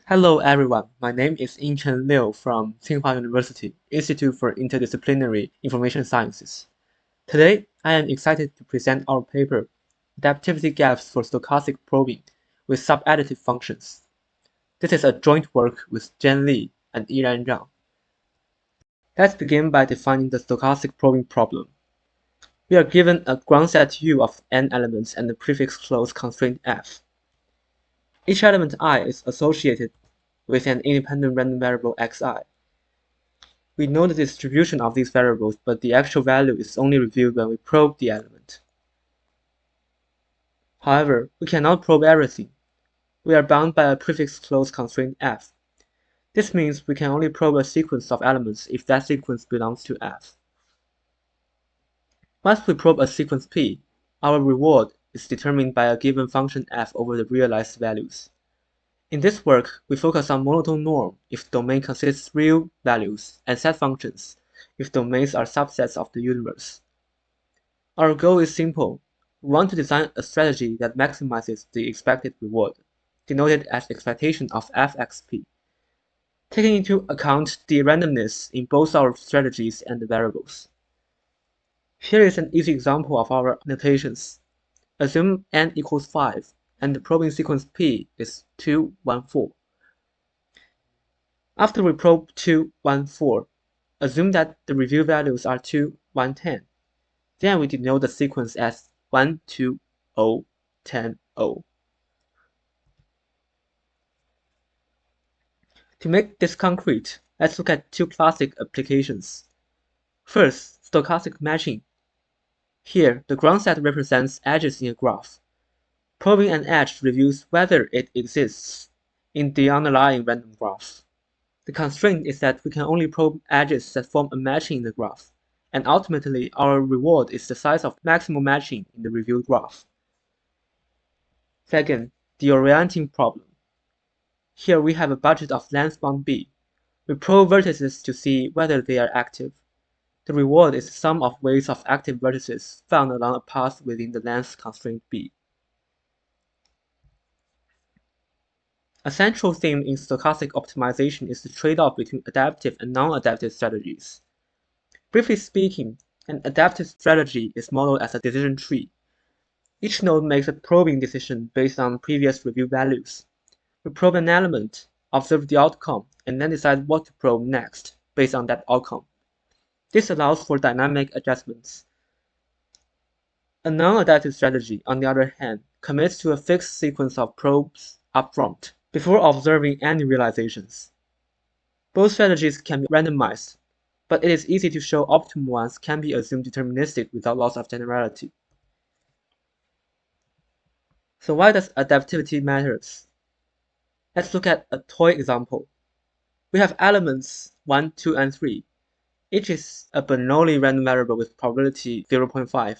Hello everyone, my name is Yingchen Liu from Tsinghua University, Institute for Interdisciplinary Information Sciences. Today, I am excited to present our paper, Adaptivity Gaps for Stochastic Probing with Subadditive Functions. This is a joint work with Zhang Li and Yiran Zhang. Let's begin by defining the stochastic probing problem. We are given a ground set U of n elements and a prefix close constraint F. Each element I is associated with an independent random variable xi. We know the distribution of these variables, but the actual value is only revealed when we probe the element. However, we cannot probe everything. We are bound by a prefix close constraint F. This means we can only probe a sequence of elements if that sequence belongs to F. Once we probe a sequence P, our reward is determined by a given function f over the realized values. In this work, we focus on monotone norm if domain consists real values, and set functions if domains are subsets of the universe. Our goal is simple. We want to design a strategy that maximizes the expected reward, denoted as expectation of fxp, taking into account the randomness in both our strategies and the variables. Here is an easy example of our notations. Assume n equals 5, and the probing sequence P is 2, 1, 4. After we probe 2, 1, 4, assume that the reveal values are 2, 1, 10. Then we denote the sequence as 1, 2, 0, 10, 0. To make this concrete, let's look at two classic applications. First, stochastic matching. Here, the ground set represents edges in a graph. Probing an edge reveals whether it exists in the underlying random graph. The constraint is that we can only probe edges that form a matching in the graph, and ultimately our reward is the size of maximal matching in the revealed graph. Second, the orienting problem. Here we have a budget of length bound B. We probe vertices to see whether they are active. The reward is the sum of weights of active vertices found along a path within the length constraint B. A central theme in stochastic optimization is the trade-off between adaptive and non-adaptive strategies. Briefly speaking, an adaptive strategy is modeled as a decision tree. Each node makes a probing decision based on previous review values. We probe an element, observe the outcome, and then decide what to probe next based on that outcome. This allows for dynamic adjustments. A non-adaptive strategy, on the other hand, commits to a fixed sequence of probes upfront, before observing any realizations. Both strategies can be randomized, but it is easy to show optimal ones can be assumed deterministic without loss of generality. So why does adaptivity matters? Let's look at a toy example. We have elements 1, 2, and 3. Each is a Bernoulli random variable with probability 0.5.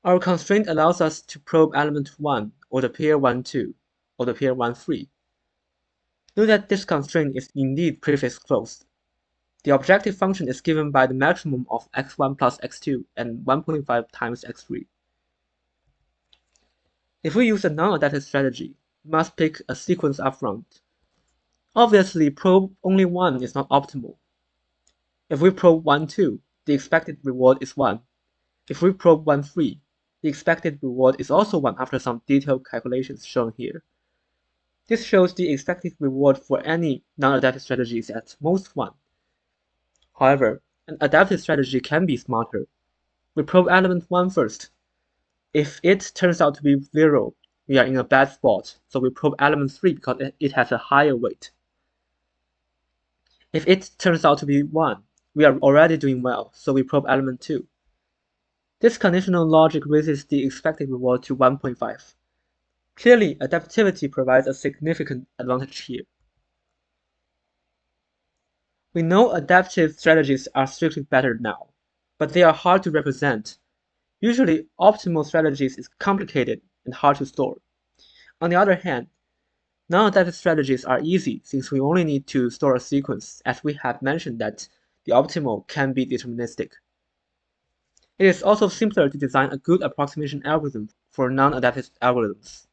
Our constraint allows us to probe element 1, or the pair 1, 2, or the pair 1, 3. Note that this constraint is indeed prefix closed. The objective function is given by the maximum of x1 plus x2 and 1.5 times x3. If we use a non-adaptive strategy, we must pick a sequence upfront. Obviously, probe only 1 is not optimal. If we probe 1, 2, the expected reward is 1. If we probe 1, 3, the expected reward is also 1 after some detailed calculations shown here. This shows the expected reward for any non-adaptive strategy is at most 1. However, an adaptive strategy can be smarter. We probe element 1 first. If it turns out to be 0, we are in a bad spot, so we probe element 3 because it has a higher weight. If it turns out to be 1, we are already doing well, so we probe element 2. This conditional logic raises the expected reward to 1.5. Clearly, adaptivity provides a significant advantage here. We know adaptive strategies are strictly better now, but they are hard to represent. Usually, optimal strategies is complicated and hard to store. On the other hand, non-adaptive strategies are easy since we only need to store a sequence, as we have mentioned that the optimal can be deterministic. It is also simpler to design a good approximation algorithm for non-adaptive algorithms.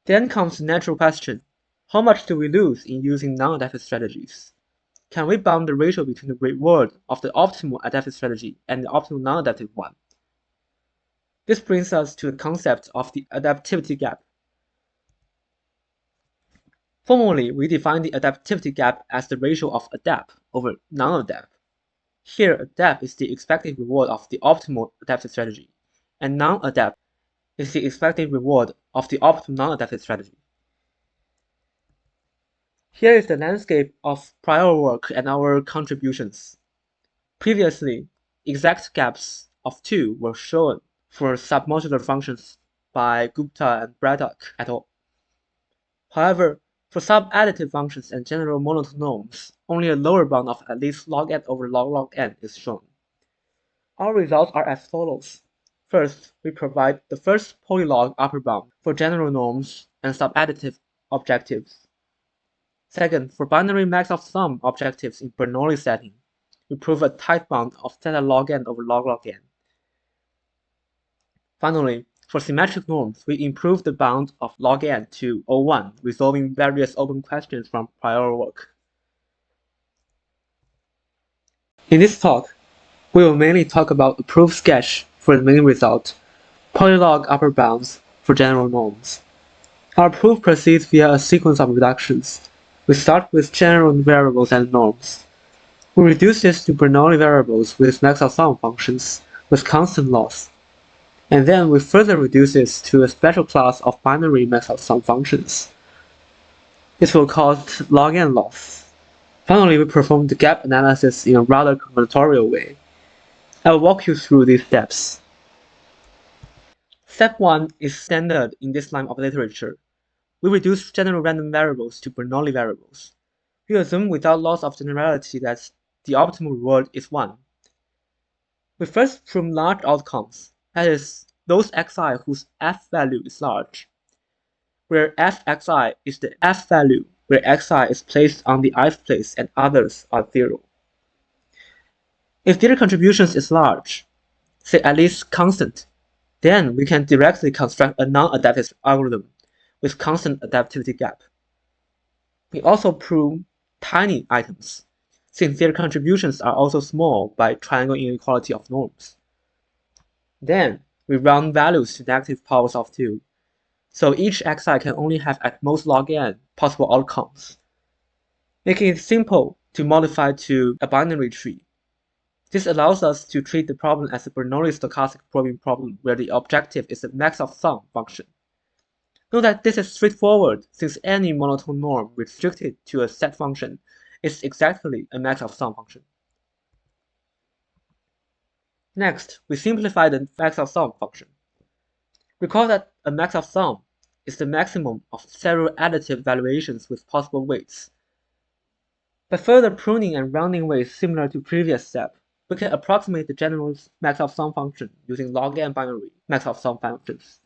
Then comes the natural question: how much do we lose in using non-adaptive strategies? Can we bound the ratio between the reward of the optimal adaptive strategy and the optimal non-adaptive one? This brings us to the concept of the adaptivity gap. Formally, we define the adaptivity gap as the ratio of adapt over non-adapt. Here, adapt is the expected reward of the optimal adaptive strategy, and non-adapt is the expected reward of the optimal non-adaptive strategy. Here is the landscape of prior work and our contributions. Previously, exact gaps of 2 were shown for submodular functions by Gupta and Braddock et al. However, for subadditive functions and general monotone norms, only a lower bound of at least log n over log n is shown. Our results are as follows. First, we provide the first polylog upper bound for general norms and subadditive objectives. Second, for binary max of sum objectives in Bernoulli setting, we prove a tight bound of theta log n over log n. Finally, for symmetric norms, we improve the bound of log n to 0.1, resolving various open questions from prior work. In this talk, we will mainly talk about a proof sketch for the main result, polylog upper bounds for general norms. Our proof proceeds via a sequence of reductions. We start with general variables and norms. We reduce this to Bernoulli variables with max of sum functions with constant loss. And then we further reduce this to a special class of binary max of sum functions. This will cause log n loss. Finally, we perform the gap analysis in a rather combinatorial way. I will walk you through these steps. Step 1 is standard in this line of literature. We reduce general random variables to Bernoulli variables. We assume without loss of generality that the optimal reward is 1. We first prove large outcomes, that is, those xi whose f value is large, where fxi is the f value where xi is placed on the ith place and others are 0. If their contributions is large, say at least constant, then we can directly construct a non-adaptive algorithm with constant adaptivity gap. We also prove tiny items, since their contributions are also small by triangle inequality of norms. Then, we round values to negative powers of 2, so each xi can only have at most log n possible outcomes, making it simple to modify to a binary tree. This allows us to treat the problem as a Bernoulli stochastic probing problem where the objective is a max of sum function. Note that this is straightforward since any monotone norm restricted to a set function is exactly a max of sum function. Next, we simplify the max of sum function. Recall that a max of sum is the maximum of several additive valuations with possible weights. By further pruning and rounding ways similar to previous step, we can approximate the general max of sum function using log n binary max of sum functions.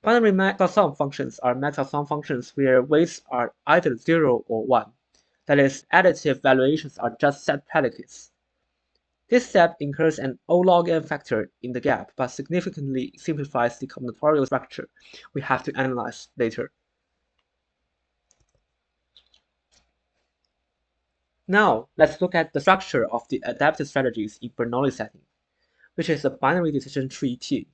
Binary max of sum functions are max of sum functions where weights are either 0 or 1. That is, additive valuations are just set predicates. This step incurs an O log n factor in the gap, but significantly simplifies the combinatorial structure we have to analyze later. Now, let's look at the structure of the adaptive strategies in Bernoulli setting, which is a binary decision tree T.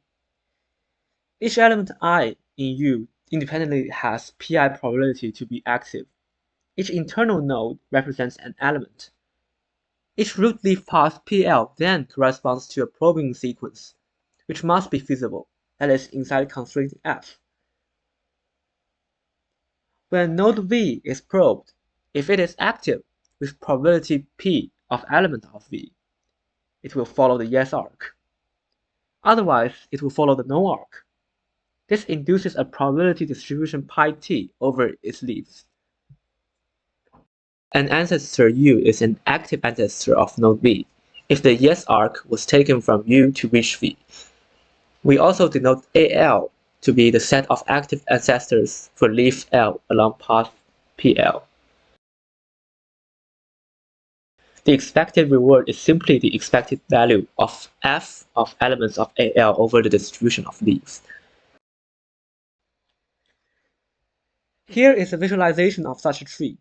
Each element I in U independently has pi probability to be active. Each internal node represents an element. Each root leaf path PL then corresponds to a probing sequence, which must be feasible, that is, inside constraint F. When node V is probed, if it is active with probability P of element of V, it will follow the yes arc. Otherwise, it will follow the no arc. This induces a probability distribution pi t over its leaves. An ancestor U is an active ancestor of node V if the yes arc was taken from U to reach V. We also denote AL to be the set of active ancestors for leaf L along path PL. The expected reward is simply the expected value of F of elements of AL over the distribution of leaves. Here is a visualization of such a tree.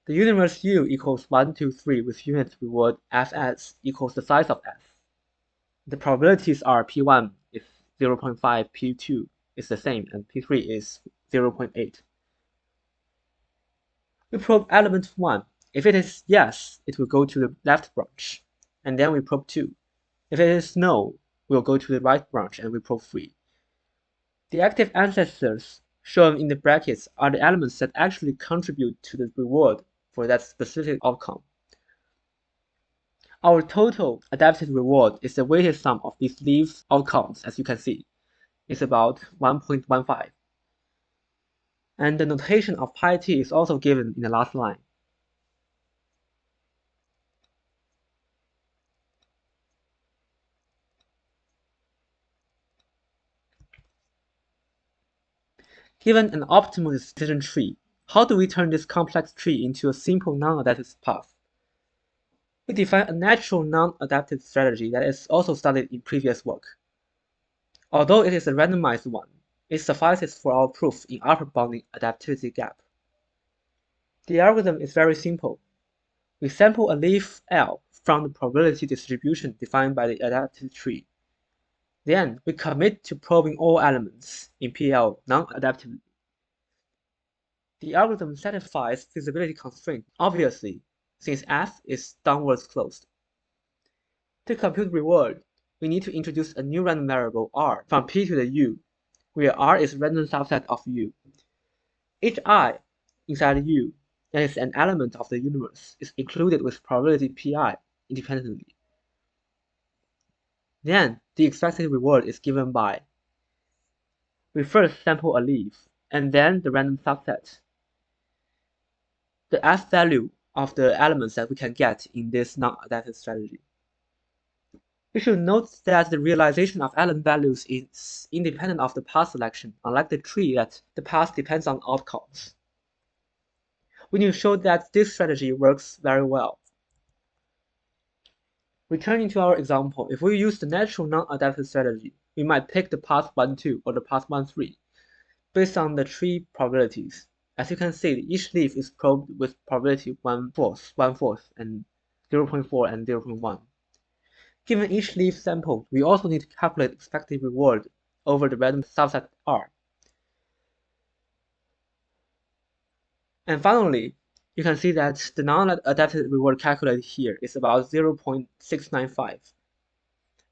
The universe U equals 1, 2, 3 with unit reward Fs equals the size of F. The probabilities are P1 is 0.5, P2 is the same, and P3 is 0.8. We probe element 1. If it is yes, it will go to the left branch, and then we probe 2. If it is no, we'll go to the right branch and we probe 3. The active ancestors shown in the brackets are the elements that actually contribute to the reward for that specific outcome. Our total adaptive reward is the weighted sum of these leaf outcomes, as you can see. It's about 1.15. And the notation of pi t is also given in the last line. Given an optimal decision tree, how do we turn this complex tree into a simple non-adaptive path? We define a natural non-adaptive strategy that is also studied in previous work. Although it is a randomized one, it suffices for our proof in upper bounding adaptivity gap. The algorithm is very simple. We sample a leaf L from the probability distribution defined by the adaptive tree. Then we commit to probing all elements in PL non-adaptively. The algorithm satisfies feasibility constraint, obviously, since F is downwards closed. To compute reward, we need to introduce a new random variable R from P to the U, where R is random subset of U. Each I inside U, that is an element of the universe, is included with probability Pi independently. Then the expected reward is given by: we first sample a leaf, and then the random subset. The F value of the elements that we can get in this non-adaptive strategy. We should note that the realization of element values is independent of the path selection, unlike the tree that the path depends on outcomes. We need to show that this strategy works very well. Returning to our example, if we use the natural non-adaptive strategy, we might pick the path 1, 2 or the path 1, 3 based on the tree probabilities. As you can see, each leaf is probed with probability 1/4, 1/4, and 0.4 and 0.1. Given each leaf sample, we also need to calculate expected reward over the random subset R. And finally, you can see that the non-adaptive reward calculated here is about 0.695.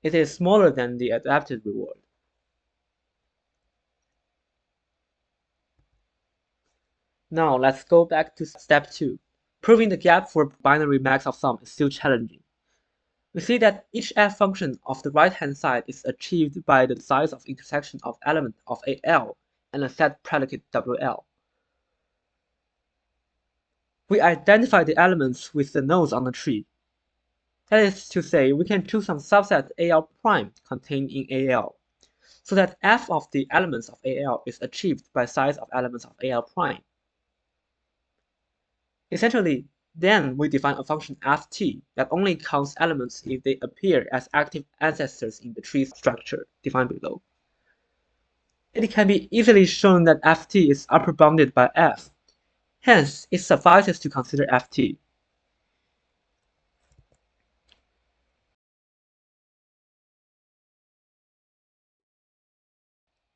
It is smaller than the adaptive reward. Now let's go back to step 2. Proving the gap for binary max of sum is still challenging. We see that each f function of the right-hand side is achieved by the size of intersection of element of AL and a set predicate WL. We identify the elements with the nodes on the tree. That is to say, we can choose some subset AL prime contained in AL, so that f of the elements of AL is achieved by size of elements of AL prime. Essentially, then we define a function ft that only counts elements if they appear as active ancestors in the tree structure defined below. It can be easily shown that ft is upper bounded by f. Hence, it suffices to consider ft.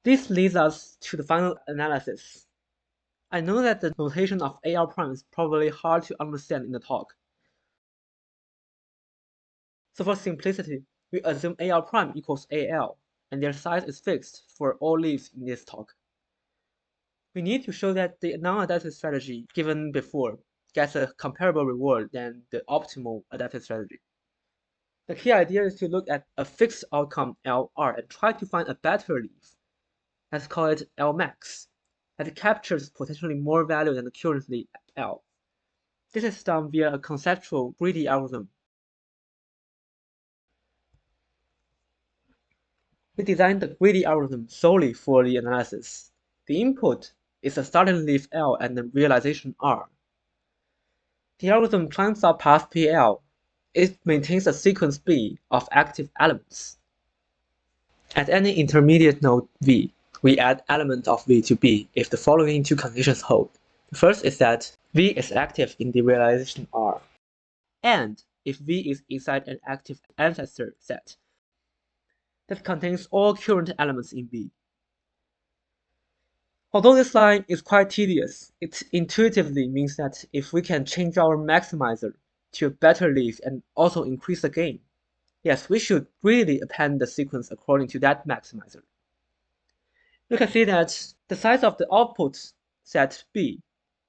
This leads us to the final analysis. I know that the notation of AL prime is probably hard to understand in the talk. So for simplicity, we assume AL prime equals AL, and their size is fixed for all leaves in this talk. We need to show that the non-adaptive strategy given before gets a comparable reward than the optimal adaptive strategy. The key idea is to look at a fixed outcome LR and try to find a better leaf. Let's call it Lmax, that captures potentially more value than the currently L. This is done via a conceptual greedy algorithm. We designed the greedy algorithm solely for the analysis. The input is a starting leaf L and the realization R. The algorithm climbs up path PL. It maintains a sequence B of active elements at any intermediate node V. we add element of V to B if the following two conditions hold. The first is that V is active in the realization R, and if V is inside an active ancestor set that contains all current elements in V. Although this line is quite tedious, it intuitively means that if we can change our maximizer to a better leaf and also increase the gain, yes, we should really append the sequence according to that maximizer. You can see that the size of the output set B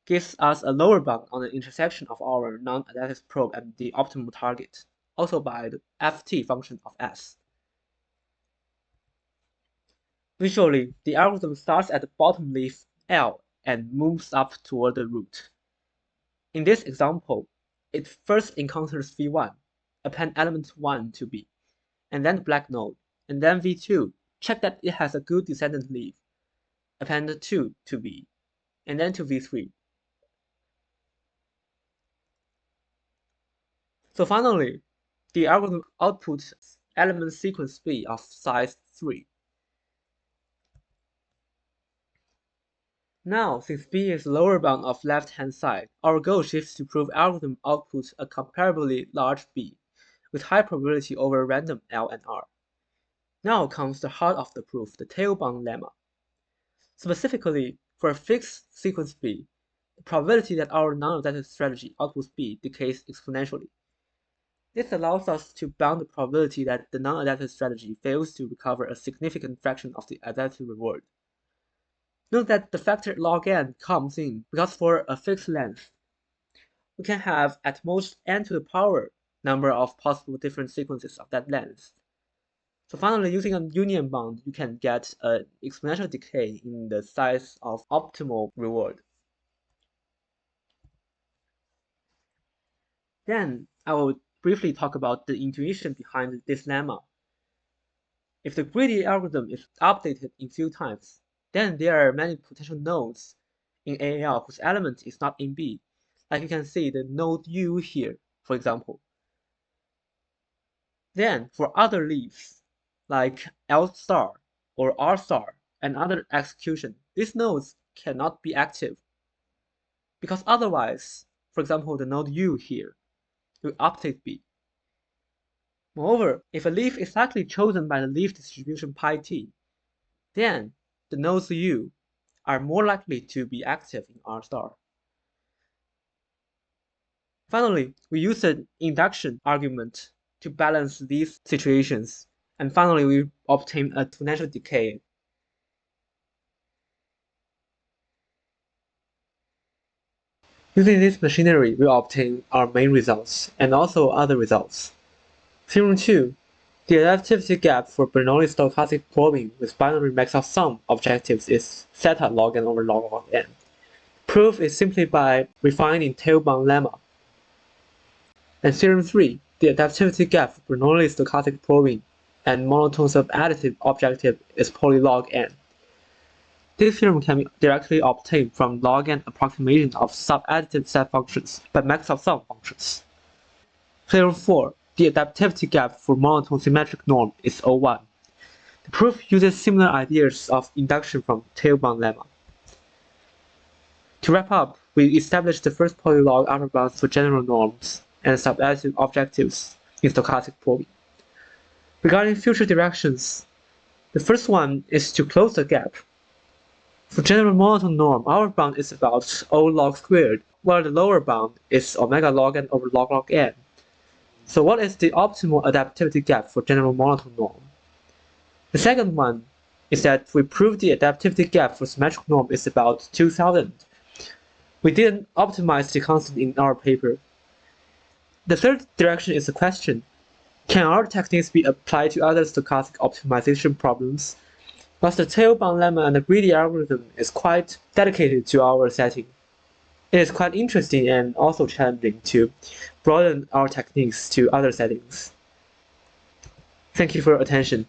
gives us a lower bound on the intersection of our non-adaptive probe and the optimal target, also by the ft function of S. Visually, the algorithm starts at the bottom leaf L and moves up toward the root. In this example, it first encounters V1, append element 1 to B, and then the black node, and then V2, check that it has a good descendant leaf, append 2 to B, and then to V3. So finally, the algorithm outputs element sequence B of size 3. Now, since B is the lower bound of left-hand side, our goal shifts to prove algorithm outputs a comparably large B, with high probability over random L and R. Now comes the heart of the proof, the tail-bound lemma. Specifically, for a fixed sequence B, the probability that our non-adaptive strategy outputs B decays exponentially. This allows us to bound the probability that the non-adaptive strategy fails to recover a significant fraction of the adaptive reward. Note that the factor log n comes in because for a fixed length, we can have at most n to the power number of possible different sequences of that length. So finally, using a union bound, you can get an exponential decay in the size of optimal reward. Then I will briefly talk about the intuition behind this lemma. If the greedy algorithm is updated in few times, then there are many potential nodes in AAL whose element is not in B, like you can see the node U here, for example. Then for other leaves, like L star or R star and other execution, these nodes cannot be active. Because otherwise, for example, the node U here will update B. Moreover, if a leaf is likely chosen by the leaf distribution pi t, then the nodes U are more likely to be active in R star. Finally, we use an induction argument to balance these situations, and finally we obtain a exponential decay. Using this machinery, we obtain our main results and also other results. Theorem 2. The adaptivity gap for Bernoulli stochastic probing with binary max-of-sum objectives is theta log n over log n. Proof is simply by refining tail-bound lemma. And theorem 3. The adaptivity gap for Bernoulli stochastic probing and monotone subadditive objective is polylog n. This theorem can be directly obtained from log n approximation of subadditive set functions by max-of-sum functions. Theorem 4. The adaptivity gap for monotone symmetric norm is O1. The proof uses similar ideas of induction from tail-bound lemma. To wrap up, we established the first polylog outer bounds for general norms and subadditive objectives in stochastic probing. Regarding future directions, the first one is to close the gap. For general monotone norm, our bound is about O log squared, while the lower bound is omega log n over log n. So what is the optimal adaptivity gap for general monotone norm? The second one is that we proved the adaptivity gap for symmetric norm is about 2000. We didn't optimize the constant in our paper. The third direction is a question. Can our techniques be applied to other stochastic optimization problems? Thus the tail-bound lemma and the greedy algorithm is quite dedicated to our setting. It is quite interesting and also challenging to broaden our techniques to other settings. Thank you for your attention.